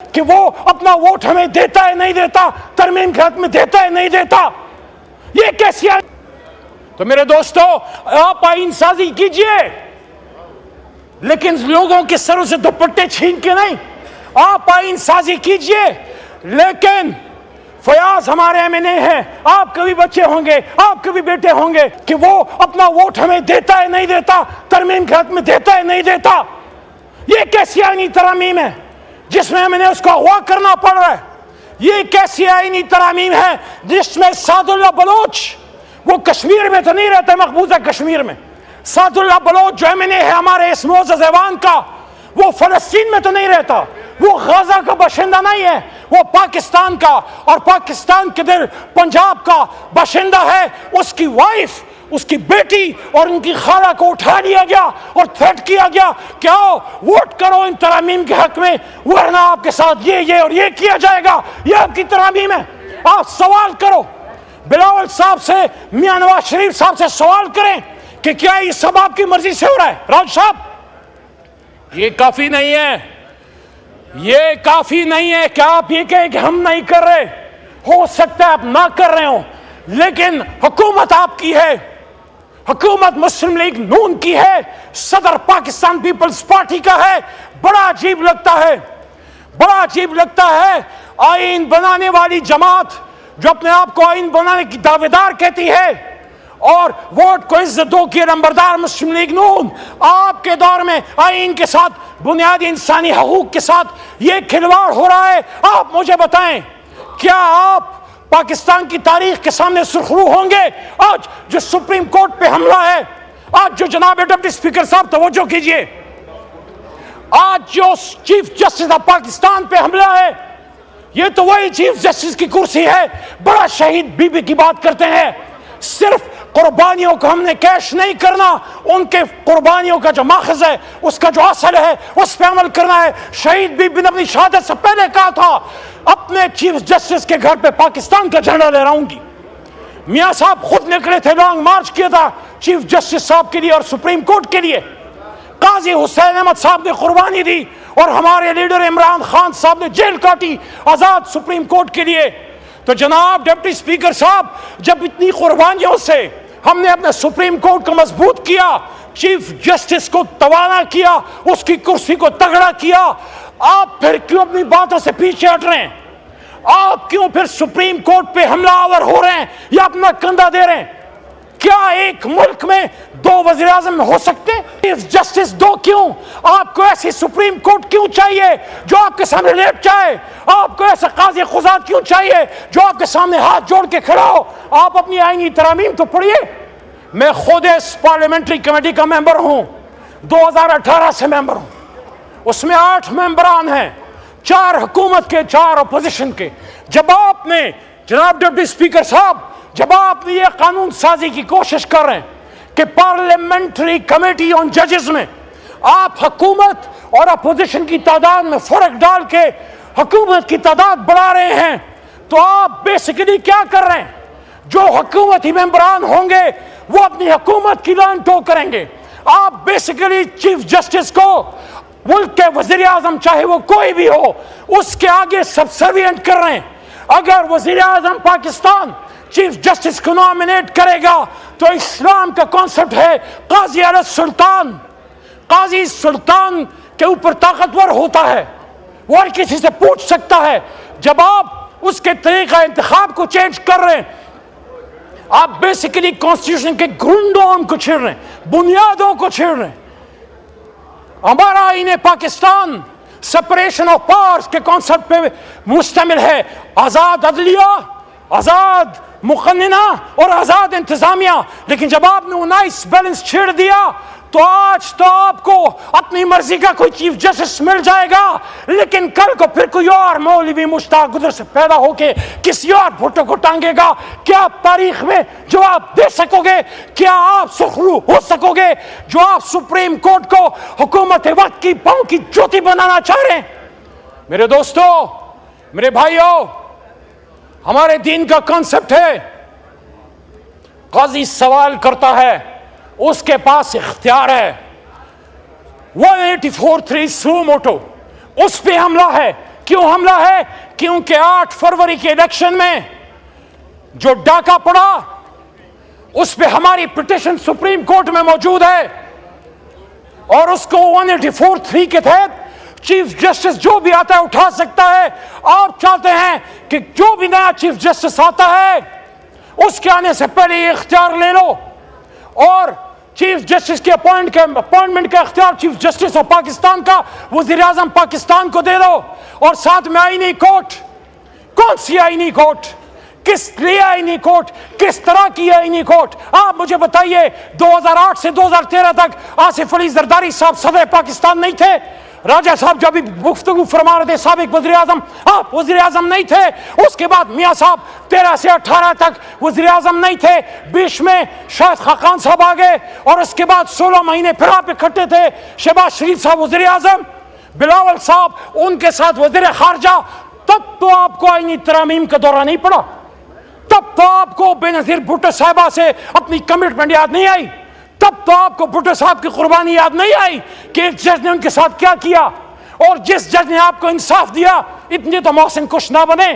کہ وہ اپنا ووٹ ہمیں دیتا ہے نہیں دیتا، ترمیم کے حق میں دیتا ہے نہیں دیتا، یہ کیسی آئین؟ تو میرے دوستو، آپ آئین سازی کیجئے لیکن لوگوں کے سروں سے دوپٹے چھین کے نہیں. آپ آئین سازی کیجئے لیکن فیاض ہمارے ایم این اے ہیں، آپ کے بھی بچے ہوں گے، آپ کے بھی بیٹے ہوں گے، کہ وہ اپنا ووٹ ہمیں دیتا ہے نہیں دیتا، ترمیم کے حق میں دیتا ہے نہیں دیتا. یہ کیسی آئینی ترامیم ہے جس میں ہمیں اس کو اغوا کرنا پڑ رہا ہے؟ یہ کیسی آئینی ترامیم ہے جس میں سعد اللہ بلوچ، وہ کشمیر میں تو نہیں رہتا، مقبوضہ کشمیر میں، سعد اللہ بلوچ جو ایم این اے ہے ہمارے اس معزز ایوان کا، وہ فلسطین میں تو نہیں رہتا، وہ غزہ کا باشندہ نہیں ہے، وہ پاکستان کا اور پاکستان کے دل پنجاب کا باشندہ ہے. اس کی وائف، اس کی بیٹی اور ان کی خالہ کو اٹھا لیا گیا اور تھریٹ کیا گیا کہ آؤ ووٹ کرو ان ترامیم کے حق میں، ورنہ آپ کے ساتھ یہ اور یہ کیا جائے گا. یہ آپ کی ترامیم ہے. آپ سوال کرو بلاول صاحب سے، میاں نواز شریف صاحب سے سوال کریں کہ کیا یہ سب آپ کی مرضی سے ہو رہا ہے؟ راج صاحب، یہ کافی نہیں ہے، یہ کافی نہیں ہے کہ آپ یہ کہیں کہ ہم نہیں کر رہے. ہو سکتا ہے آپ نہ کر رہے ہوں لیکن حکومت آپ کی ہے، حکومت مسلم لیگ نون کی ہے، صدر پاکستان پیپلز پارٹی کا ہے. بڑا عجیب لگتا ہے، بڑا عجیب لگتا ہے آئین بنانے والی جماعت جو اپنے آپ کو آئین بنانے کی دعوے دار کہتی ہے اور ووٹ کو عزت دو کی نمبردار مسلم لیگ نون، آپ کے دور میں آئین کے ساتھ، بنیادی انسانی حقوق کے ساتھ یہ کھلواڑ ہو رہا ہے. آپ مجھے بتائیں، کیا آپ پاکستان کی تاریخ کے سامنے سرخرو ہوں گے آج جو سپریم کورٹ پہ حملہ ہے، آج جو جناب ڈپٹی اسپیکر صاحب توجہ کیجئے، آج جو چیف جسٹس آف پاکستان پہ حملہ ہے، یہ تو وہی چیف جسٹس کی کرسی ہے. بڑا شہید بی بی کی بات کرتے ہیں. صرف قربانیوں کو ہم نے کیش نہیں کرنا، ان کے قربانیوں کا جو ماخذ ہے، اس کا جو اصل ہے، اس پہ عمل کرنا ہے. شہید بی بی نے اپنی شہادت سے پہلے کہا تھا اپنے چیف جسٹس کے گھر پہ پاکستان کا جھنڈا لہراؤں گی. میاں صاحب خود نکلے تھے، لانگ مارچ کیا تھا چیف جسٹس صاحب کے لیے اور سپریم کورٹ کے لیے. قاضی حسین احمد صاحب نے قربانی دی اور ہمارے لیڈر عمران خان صاحب نے جیل کاٹی آزاد سپریم کورٹ کے لیے. تو جناب ڈپٹی اسپیکر صاحب، جب اتنی قربانیوں سے ہم نے اپنے سپریم کورٹ کو مضبوط کیا، چیف جسٹس کو توانا کیا، اس کی کرسی کو تگڑا کیا، آپ پھر کیوں اپنی باتوں سے پیچھے ہٹ رہے ہیں؟ آپ کیوں پھر سپریم کورٹ پہ حملہ آور ہو رہے ہیں یا اپنا کندھا دے رہے ہیں؟ کیا ایک ملک میں دو وزیر اعظم ہو سکتے؟ چیف جسٹس دو کیوں؟ آپ کو ایسی سپریم کورٹ کیوں چاہیے جو آپ کے سامنے لیٹ جائے؟ آپ کو ایسا قاضی قضات کیوں چاہیے جو آپ کے سامنے ہاتھ جوڑ کے کھڑا ہو؟ آپ اپنی آئینی ترامیم تو پڑھیے. میں خود اس پارلیمنٹری کمیٹی کا ممبر ہوں، 2018 سے ممبر ہوں. اس میں 8 ممبران ہیں، 4 حکومت کے، 4 اپوزیشن کے. جب آپ نے جناب ڈپٹی اسپیکر صاحب، جب آپ یہ قانون سازی کی کوشش کر رہے ہیں کہ پارلیمنٹری کمیٹی آن ججز میں آپ حکومت اور اپوزیشن کی تعداد میں فرق ڈال کے حکومت کی تعداد بڑھا رہے ہیں، تو آپ بیسیکلی کیا کر رہے ہیں؟ جو حکومتی ممبران ہوں گے وہ اپنی حکومت کی لان ٹو کریں گے. آپ بیسیکلی چیف جسٹس کو، ملک کے وزیر اعظم چاہے وہ کوئی بھی ہو، اس کے آگے سبسروینٹ کر رہے ہیں. اگر وزیر اعظم پاکستان چیف جسٹس کو نامنیٹ کرے گا تو اسلام کا کانسیپٹ ہے قاضی علی السلطان. قاضی سلطان کے اوپر طاقتور ہوتا ہے، وہ ہر کسی سے پوچھ سکتا ہے. جب آپ اس کے طریقہ انتخاب کو چینج کر رہے ہیں، آپ بیسیکلی کانسٹیٹیوشن کے گرنڈوں کو چھیڑ رہے ہیں، بنیادوں کو چھیڑ رہے ہیں. ہمارا آئین پاکستان سپریشن آف پاورز کے کانسیپٹ پہ مشتمل ہے. آزاد عدلیہ، آزاد مقننہ اور آزاد انتظامیہ. لیکن جب آپ نے 19 بیلنس چھیڑ دیا تو آج تو آپ کو اپنی مرضی کا کوئی چیف جسٹس مل جائے گا، لیکن کل کو پھر کوئی اور مولوی مشتاق ادھر سے پیدا ہو کے کسی اور بھٹو کو ٹانگے گا. کیا آپ تاریخ میں جواب دے سکو گے؟ کیا آپ سرخرو ہو سکو گے جو آپ سپریم کورٹ کو حکومت وقت کی پاؤں کی جوتی بنانا چاہ رہے ہیں؟ میرے دوستو، میرے بھائیوں، ہمارے دین کا کانسیپٹ ہے قاضی سوال کرتا ہے، اس کے پاس اختیار ہے. 184(3) سو موٹو، اس پہ حملہ ہے کیوں حملہ ہے؟ کیونکہ 8 فروری کے الیکشن میں جو ڈاکہ پڑا اس پہ ہماری پٹیشن سپریم کورٹ میں موجود ہے، اور اس کو 184(3) کے تحت چیف جسٹس جو بھی آتا ہے اٹھا سکتا ہے۔ آپ چاہتے ہیں کہ جو بھی نیا چیف جسٹس آتا ہے اس کے آنے سے پہلے یہ اختیار لے لو، اور چیف جسٹس کے اپوائنٹمنٹ کا اختیار چیف جسٹس آف پاکستان کا وزیر اعظم پاکستان کو دے دو، اور ساتھ میں آئینی کورٹ۔ کون سی آئینی کورٹ؟ کس لیے آئینی کورٹ؟ کس طرح کی آئینی کورٹ؟ آپ مجھے بتائیے، 2008 سے 2013 تک آصف علی زرداری صاحب صدر پاکستان نہیں تھے؟ راجہ صاحب جب گفتگو فرما رہے تھے سابق وزیر اعظم، آپ وزیر اعظم نہیں تھے؟ اس کے بعد میاں صاحب 13 سے 18 تک وزیر اعظم نہیں تھے، بیچ میں شاہد خاقان صاحب آ گئے، اور اس کے بعد 16 مہینے پھر آپ اکٹھے تھے۔ شہباز شریف صاحب وزیر اعظم، بلاول صاحب ان کے ساتھ وزیر خارجہ، تب تو آپ کو آئینی ترامیم کا دورہ نہیں پڑا، تب تو آپ کو بے نظیر بھٹو صاحبہ سے اپنی کمٹمنٹ یاد نہیں آئی، تب تو آپ کو بھٹو صاحب کی قربانی یاد نہیں آئی کہ ایک جج نے ان کے ساتھ کیا کیا، اور جس جج نے آپ کو انصاف دیا، اتنے تو محسن کچھ نہ بنے۔